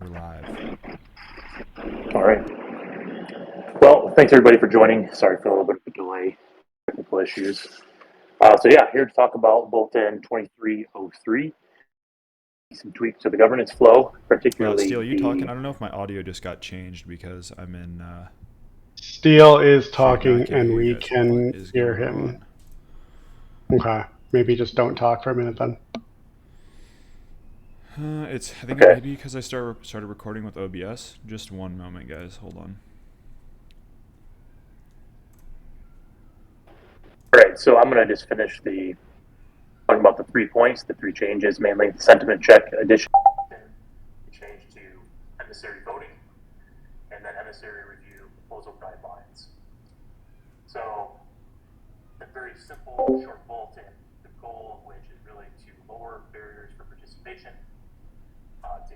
We're live. All right. Well, thanks everybody for joining. Sorry for a little bit of a delay, technical issues. Here to talk about Bulletin 2303, some tweaks to the governance flow, particularly Steele, you talking? the. I don't know if my audio just got changed because I'm in Steele is feedback. talking Can't and hear you we guys. What can is hear going him. on? Okay. Maybe just don't talk for a minute then. I think it Okay. may be because I started recording with OBS. Just one moment, guys. Hold on. All right, so I'm going to just finish talking about the 3 points, the 3 changes, mainly the sentiment check addition, change to emissary voting, and then emissary review proposal guidelines. So, a very simple, short bulletin, the goal of which is really to lower barriers for participation, to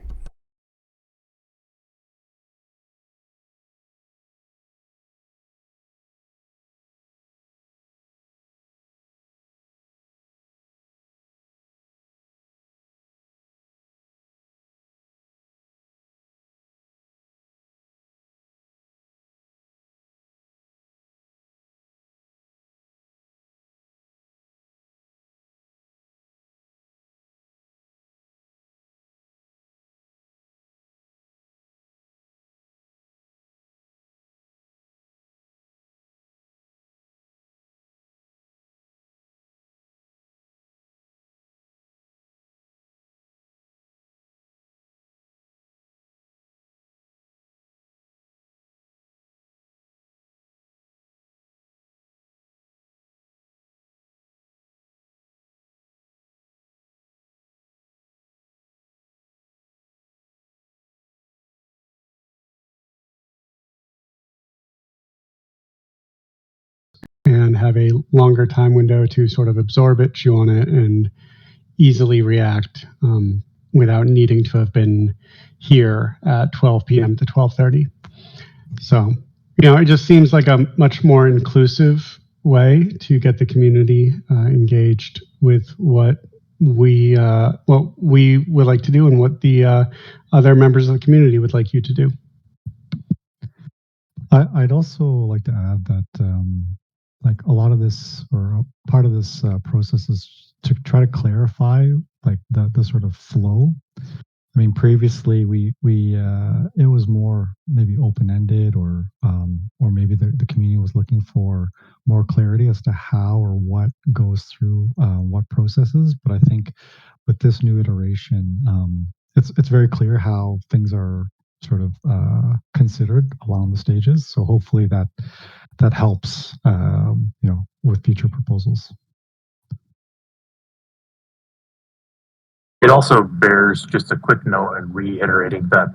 And have a longer time window to sort of absorb it, chew on it, and easily react without needing to have been here at 12 p.m. to 12:30. So, it just seems like a much more inclusive way to get the community engaged with what we would like to do and what the other members of the community would like you to do. I'd also like to add that like a lot of this or part of this process is to try to clarify like the sort of flow. I mean, previously we it was more maybe open ended or maybe the community was looking for more clarity as to how or what goes through what processes. But I think with this new iteration, it's very clear how things are sort of considered along the stages. So hopefully that helps with future proposals. It also bears just a quick note and reiterating that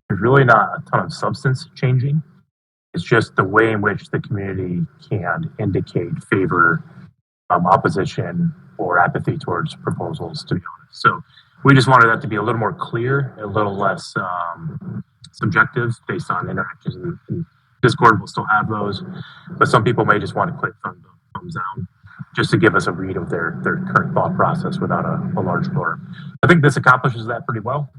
there's really not a ton of substance changing. It's just the way in which the community can indicate favor, opposition, or apathy towards proposals, to be honest. So we just wanted that to be a little more clear, a little less subjective based on interactions in Discord. We'll still have those, but some people may just want to click thumbs up, thumbs down, just to give us a read of their current thought process without a large blur. I think this accomplishes that pretty well.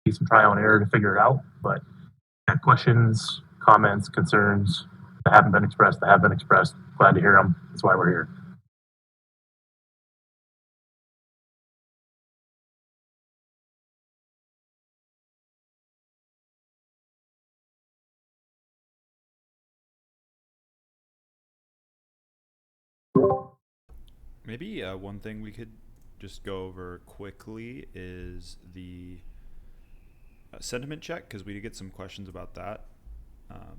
Need some trial and error to figure it out, but questions, comments, concerns that haven't been expressed, that have been expressed, glad to hear them. That's why we're here. Maybe one thing we could just go over quickly is the sentiment check, because we did get some questions about that.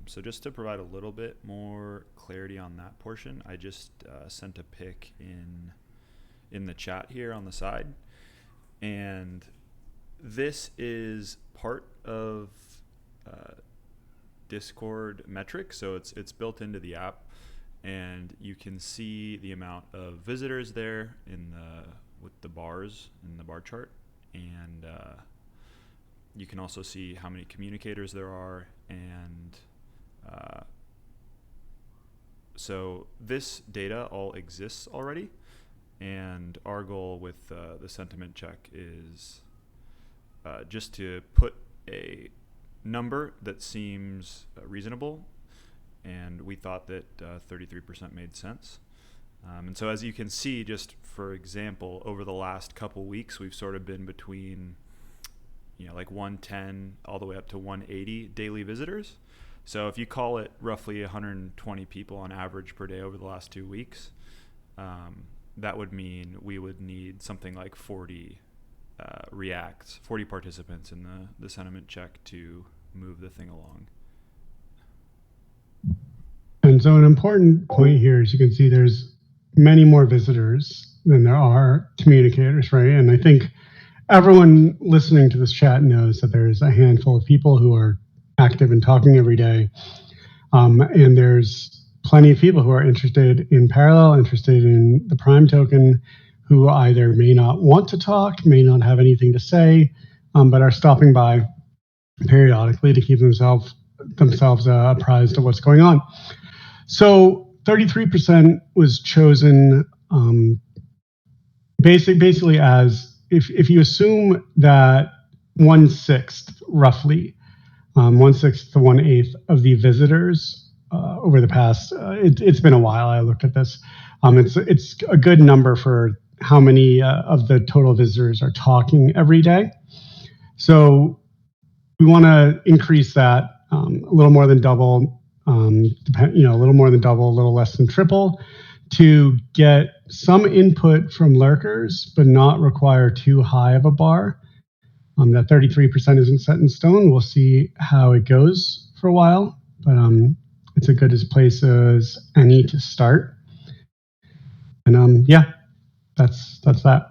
So just to provide a little bit more clarity on that portion, I just sent a pic in the chat here on the side, and this is part of Discord metrics, so it's built into the app, and you can see the amount of visitors there with the bars in the bar chart, and you can also see how many communicators there are, and so this data all exists already, and our goal with the sentiment check is just to put a number that seems reasonable, and we thought that 33% made sense. And so as you can see, just for example, over the last couple weeks, we've sort of been between, like 110 all the way up to 180 daily visitors. So if you call it roughly 120 people on average per day over the last 2 weeks, that would mean we would need something like 40 reacts, 40 participants in the sentiment check to move the thing along. And so an important point here, as you can see, there's many more visitors than there are communicators, right? And I think everyone listening to this chat knows that there's a handful of people who are active and talking every day. And there's plenty of people who are interested in Parallel, interested in the Prime token, who either may not want to talk, may not have anything to say, but are stopping by periodically to keep themselves apprised of what's going on. So 33% was chosen basically as if you assume that 1/6 roughly, 1/6 to 1/8 of the visitors over the past, it's been a while. I looked at this. It's a good number for how many of the total visitors are talking every day. So we want to increase that a little more than double, a little more than double, a little less than triple, to get some input from lurkers, but not require too high of a bar. That 33% isn't set in stone. We'll see how it goes for a while, but it's a good as place as any to start. And that's that.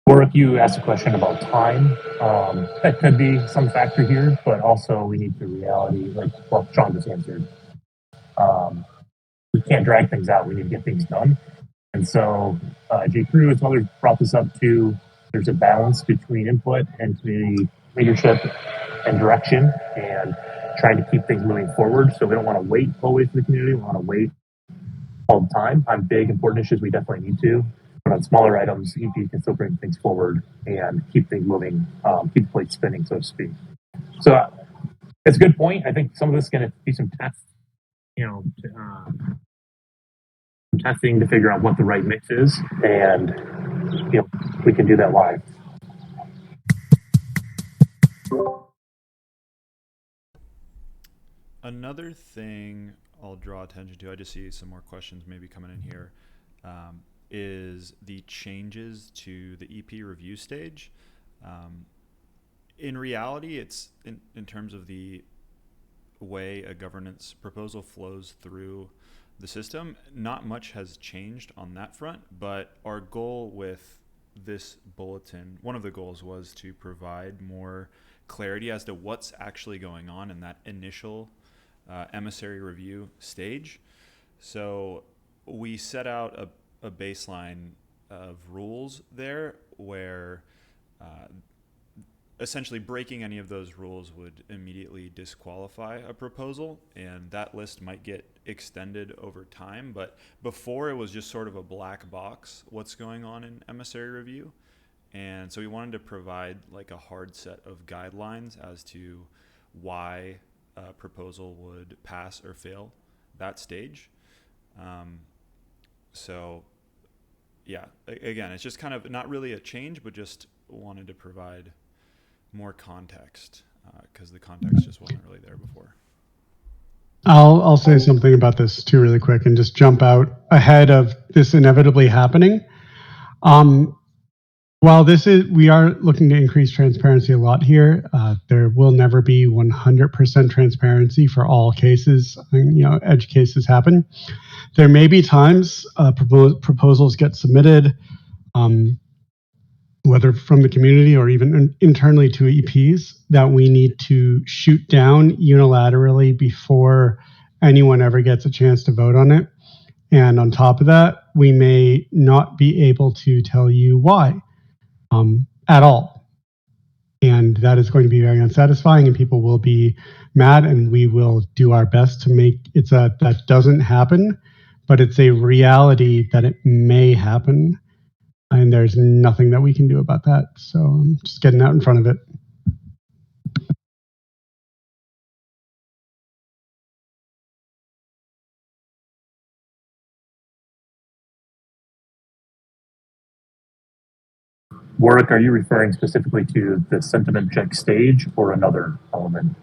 Or if you asked a question about time, that could be some factor here, but also we need the reality, like what Sean just answered. We can't drag things out. We need to get things done. And so J. Crew and others brought this up too. There's a balance between input and community leadership and direction and trying to keep things moving forward. So we don't want to wait always for the community. We want to wait all the time. On big, important issues, we definitely need to. But on smaller items, you can still bring things forward and keep things moving, keep the plate spinning, so to speak. So it's a good point. I think some of this is going to be some tests, testing to figure out what the right mix is, and we can do that live. Another thing I'll draw attention to, I just see some more questions maybe coming in here, is the changes to the EP review stage. In reality, it's in terms of the way a governance proposal flows through the system, not much has changed on that front, but our goal with this bulletin, one of the goals was to provide more clarity as to what's actually going on in that initial emissary review stage. So we set out a baseline of rules there where essentially breaking any of those rules would immediately disqualify a proposal, and that list might get extended over time. But before, it was just sort of a black box, what's going on in emissary review. And so we wanted to provide like a hard set of guidelines as to why a proposal would pass or fail that stage. So yeah, again, it's just kind of not really a change, but just wanted to provide more context because the context just wasn't really there before. I'll say something about this too really quick and just jump out ahead of this inevitably happening. While we are looking to increase transparency a lot here, there will never be 100% transparency for all cases. Edge cases happen. There may be times proposals get submitted, whether from the community or even internally to EPs, that we need to shoot down unilaterally before anyone ever gets a chance to vote on it. And on top of that, we may not be able to tell you why at all. And that is going to be very unsatisfying, and people will be mad, and we will do our best to make it so that doesn't happen. but it's a reality that it may happen, and there's nothing that we can do about that. So I'm just getting out in front of it. Warwick, are you referring specifically to the sentiment check stage or another element?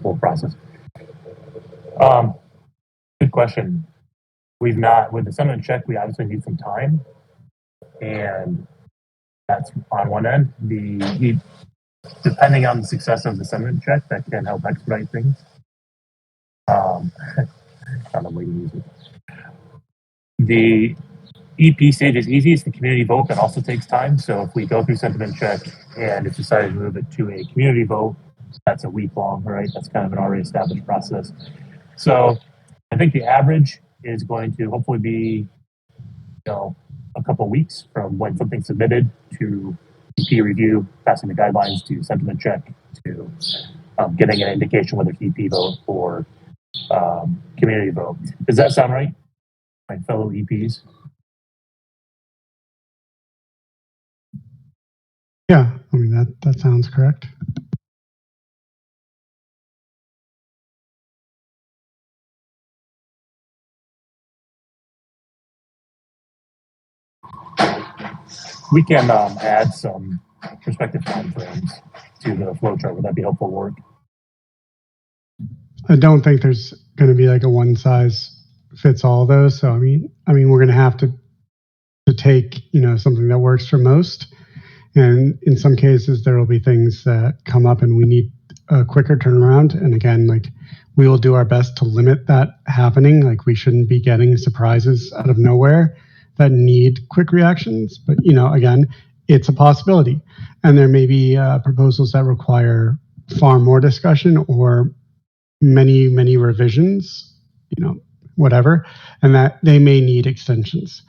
Whole process. Good question. We've not, with the sentiment check, we obviously need some time, and that's on one end. Depending on the success of the sentiment check, that can help expedite things. I don't know what you use it. The EP stage is easy. It's the community vote that also takes time. So if we go through sentiment check and it's decided to move it to a community vote, that's a week long, right? That's kind of an already established process. So I think the average is going to hopefully be, a couple of weeks from when something's submitted to EP review, passing the guidelines to sentiment check to getting an indication whether it's EP vote or community vote. Does that sound right, my fellow EPs? Yeah, I mean, that sounds correct. We can add some prospective timeframes to the flow chart. Would that be helpful, Warwick? I don't think there's going to be like a one size fits all though. So I mean, we're going to have to take something that works for most, and in some cases there will be things that come up and we need a quicker turnaround. And again, like we will do our best to limit that happening. Like we shouldn't be getting surprises out of nowhere that need quick reactions. But again, it's a possibility, and there may be proposals that require far more discussion or many revisions, whatever, and that they may need extensions.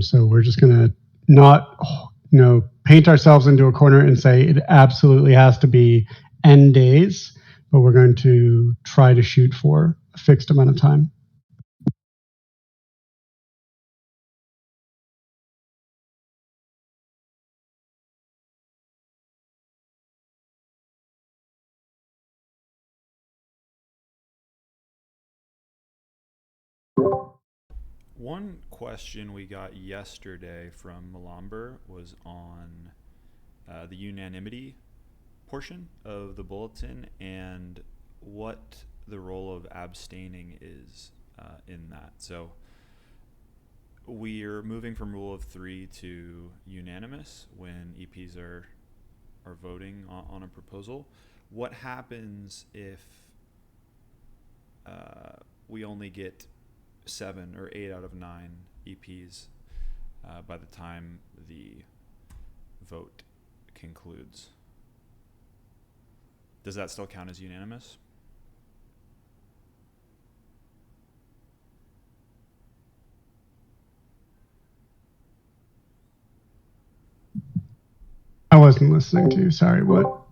So we're just going to not, paint ourselves into a corner and say it absolutely has to be N days, but we're going to try to shoot for a fixed amount of time. One question we got yesterday from Malamber was on the unanimity portion of the bulletin and what the role of abstaining is in that. So we're moving from rule of 3 to unanimous when EPs are voting on a proposal. What happens if we only get 7 or 8 out of 9 EPs by the time the vote concludes? Does that still count as unanimous? I wasn't listening to you. Sorry, what?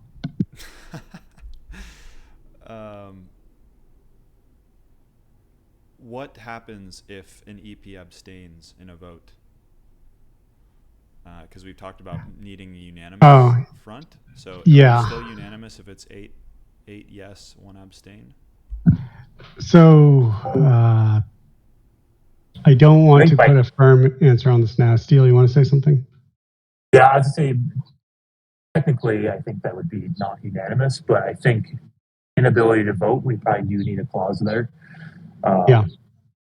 What happens if an EP abstains in a vote? Because we've talked about needing a unanimous front. So yeah, are we still unanimous if it's 8 yes, 1 abstain? So I don't want to put a firm answer on this now. Steele, you want to say something? Yeah, I'd say technically I think that would be not unanimous, but I think inability to vote, we probably do need a clause there. Yeah.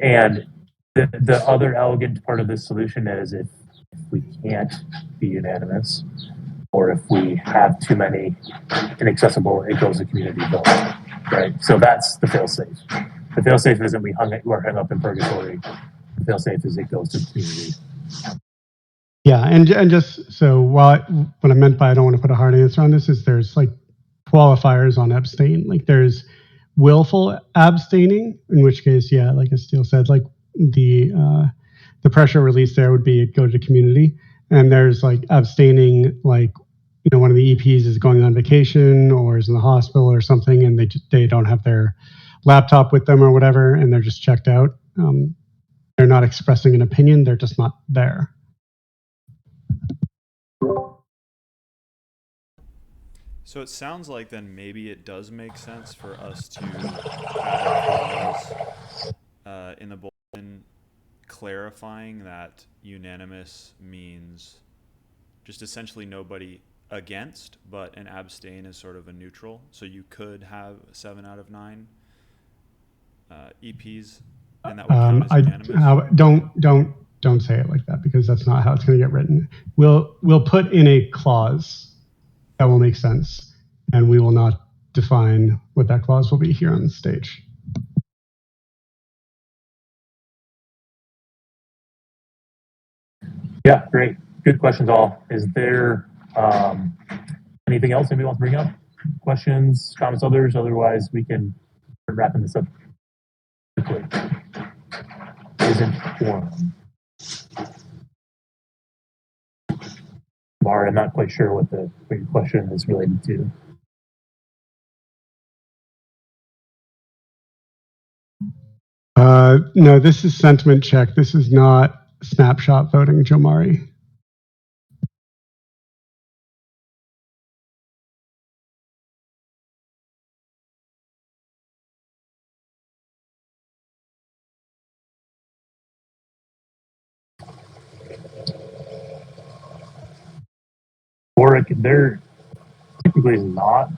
And the other elegant part of this solution is if we can't be unanimous, or if we have too many inaccessible, it goes to community vote, right? So that's the fail-safe. The fail-safe isn't we're hung up in purgatory. The fail-safe is it goes to the community. Yeah, and just so what I meant by I don't want to put a hard answer on this is there's like qualifiers on abstain. Like there's willful abstaining, in which case, yeah, like as Steele said, like the pressure release there would be go to community, and there's like abstaining like one of the EPs is going on vacation or is in the hospital or something, and they don't have their laptop with them or whatever, and they're just checked out. They're not expressing an opinion; they're just not there. So it sounds like then maybe it does make sense for us to add a clause in the bulletin clarifying that unanimous means just essentially nobody against, but an abstain is sort of a neutral. So you could have 7 out of 9 EPs, and that would count as unanimous. Don't say it like that, because that's not how it's going to get written. We'll put in a clause that will make sense, and we will not define what that clause will be here on the stage. Yeah, great. Good questions all. Is there anything else anybody wants to bring up? Questions, comments, others? Otherwise, we can start wrapping this up quickly. Isn't forum. Mara, I'm not quite sure what your question is related to. No, this is sentiment check. This is not snapshot voting, Jomari. Or there typically is not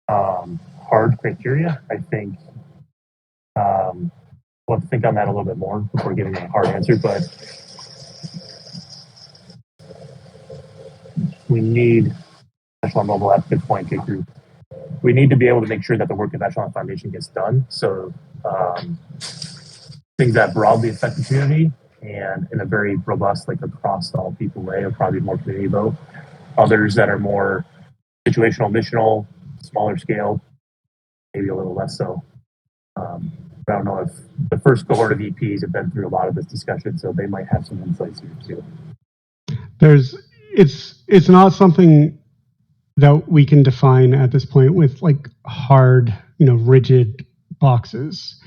hard criteria. I think we'll have to think on that a little bit more before giving a hard answer, but we need Echelon Mobile App, good point, J. Crew. We need to be able to make sure that the work of Echelon Foundation gets done. So things that broadly affect the community and in a very robust, like across all people way, are probably more community vote. Others that are more situational, missional, smaller scale, maybe a little less so. I don't know if the first cohort of EPs have been through a lot of this discussion, so they might have some insights here too. It's not something that we can define at this point with like hard, rigid boxes.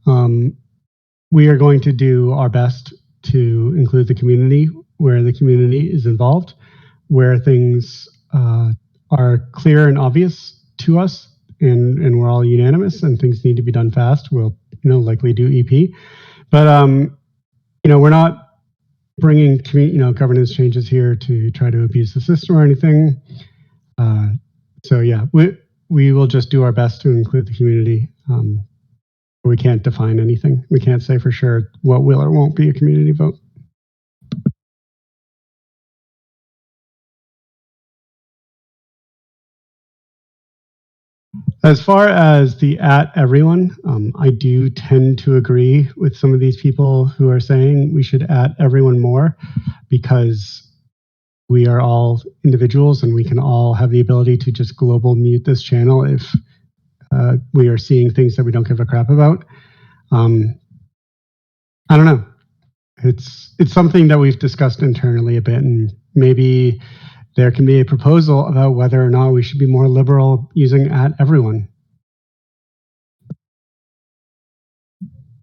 We are going to do our best to include the community where the community is involved, where things are clear and obvious to us, and we're all unanimous, and things need to be done fast. We'll likely do EP, but we're not bringing governance changes here to try to abuse the system or anything. So yeah, we will just do our best to include the community. We can't define anything. We can't say for sure what will or won't be a community vote. As far as the at everyone, I do tend to agree with some of these people who are saying we should at everyone more, because we are all individuals and we can all have the ability to just global mute this channel if we are seeing things that we don't give a crap about. I don't know. It's something that we've discussed internally a bit, and maybe there can be a proposal about whether or not we should be more liberal using at everyone.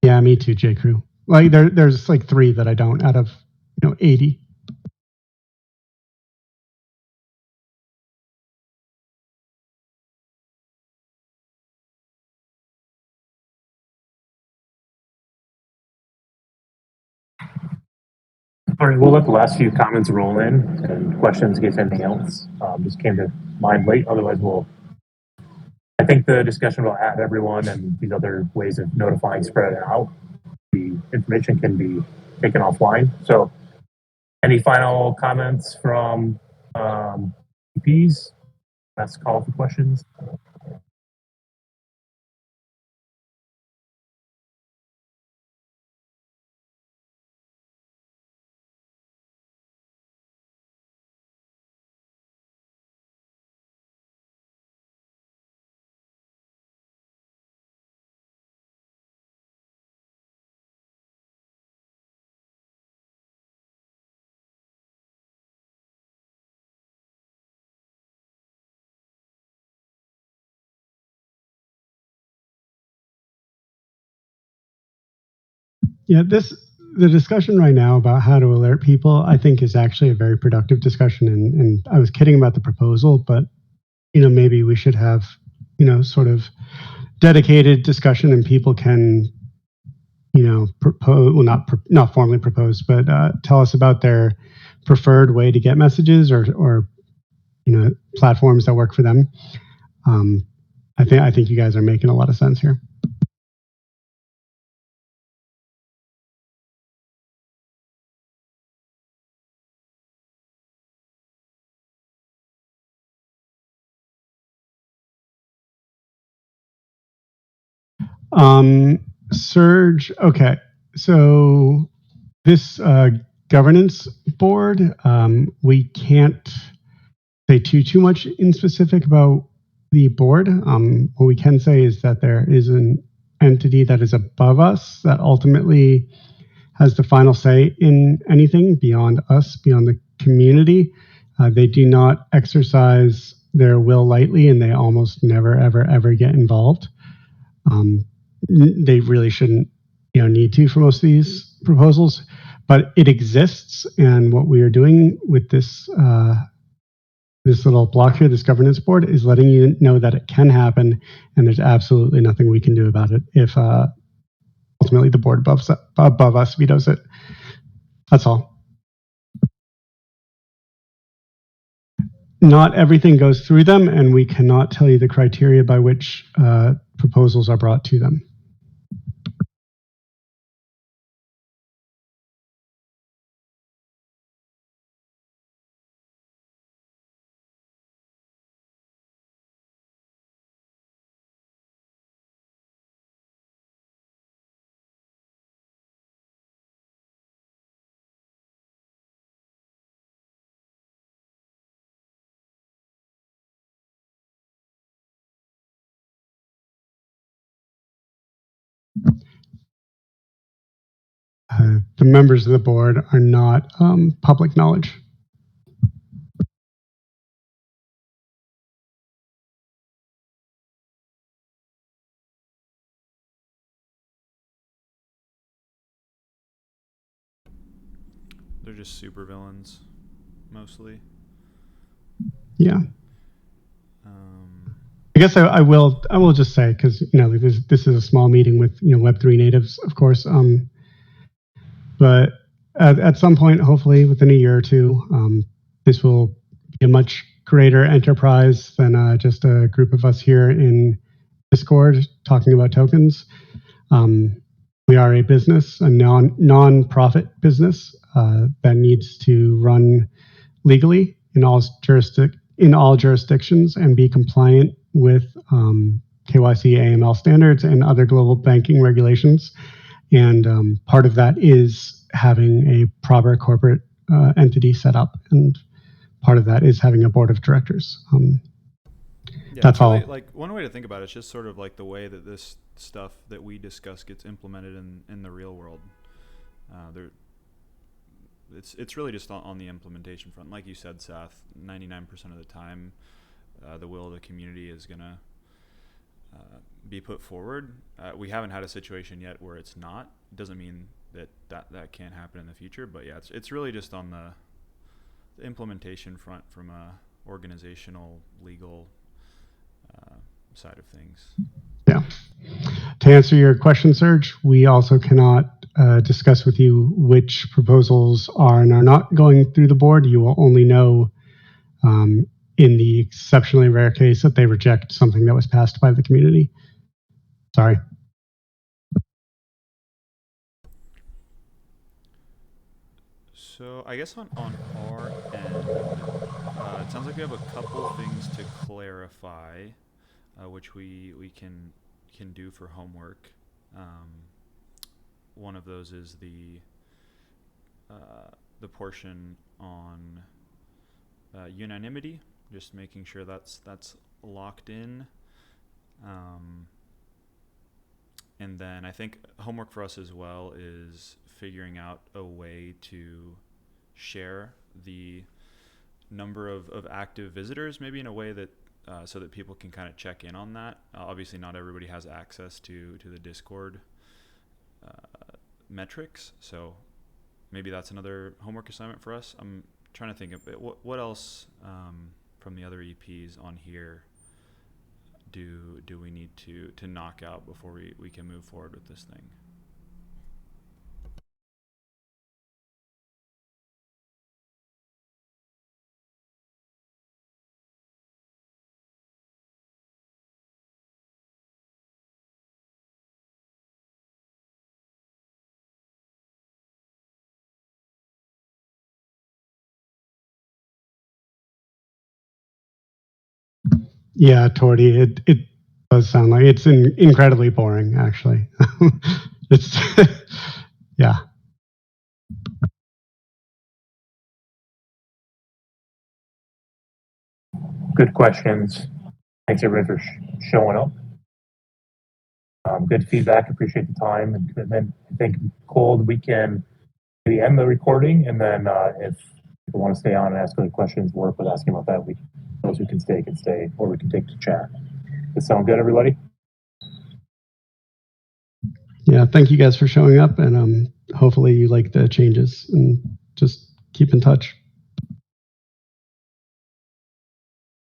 Yeah, me too, J. Crew. Like there's like 3 that I don't out of 80. All right, we'll let the last few comments roll in and questions, in case anything else just came to mind late. Otherwise, I think the discussion will add everyone and these other ways of notifying spread out. The information can be taken offline. So, any final comments from EPs? Last call for questions. Yeah, the discussion right now about how to alert people, I think, is actually a very productive discussion. And I was kidding about the proposal, but maybe we should have sort of dedicated discussion, and people can propose, well, not formally propose, but tell us about their preferred way to get messages, or platforms that work for them. Um, I think you guys are making a lot of sense here. Serge, okay. So this governance board, we can't say too much in specific about the board. What we can say is that there is an entity that is above us that ultimately has the final say in anything beyond us, beyond the community. They do not exercise their will lightly, and they almost never, ever get involved. Um, they really shouldn't, need to for most of these proposals, but it exists. And what we are doing with this little block here, this governance board, is letting you know that it can happen, and there's absolutely nothing we can do about it if ultimately the board above us vetoes it. That's all. Not everything goes through them, and we cannot tell you the criteria by which proposals are brought to them. The members of the board are not public knowledge. They're just supervillains, mostly. Yeah. I guess I will just say, because this is a small meeting with Web3 natives, of course. But at some point, hopefully within a year or two, this will be a much greater enterprise than just a group of us here in Discord talking about tokens. We are a business, a non-profit business that needs to run legally in all jurisdictions and be compliant with KYC, AML standards, and other global banking regulations. And part of that is having a proper corporate entity set up, and part of that is having a board of directors. Yeah, that's really, all. like, one way to think about it is just sort of like the way that this stuff that we discuss gets implemented in the real world. It's really just on the implementation front. Like you said, Seth, 99% of the time, the will of the community is gonna be put forward. We haven't had a situation yet where it's not. It doesn't mean that can't happen in the future, but yeah, it's really just on the implementation front from a organizational, legal side of things. Yeah. To answer your question, Serge, we also cannot discuss with you which proposals are and are not going through the board. You will only know in the exceptionally rare case that they reject something that was passed by the community. Sorry. So I guess on our end, it sounds like we have a couple things to clarify, which we can do for homework. One of those is the portion on unanimity, just making sure that's locked in. And then I think homework for us as well is figuring out a way to share the number of active visitors, maybe in a way that so that people can kind of check in on that. Obviously, not everybody has access to the Discord metrics. So maybe that's another homework assignment for us. I'm trying to think of it. What else from the other EPs on here do we need to knock out before we can move forward with this thing? Yeah, Torty, it does sound like it's incredibly boring, actually. It's, yeah. Good questions. Thanks everybody for showing up. Good feedback. Appreciate the time and commitment. I think, Cole, we can maybe end the recording, and then if people want to stay on and ask other questions, work with asking about that. Those who can stay, or we can take the chat. Does that sound good, everybody? Yeah, thank you guys for showing up, and hopefully you like the changes, and just keep in touch.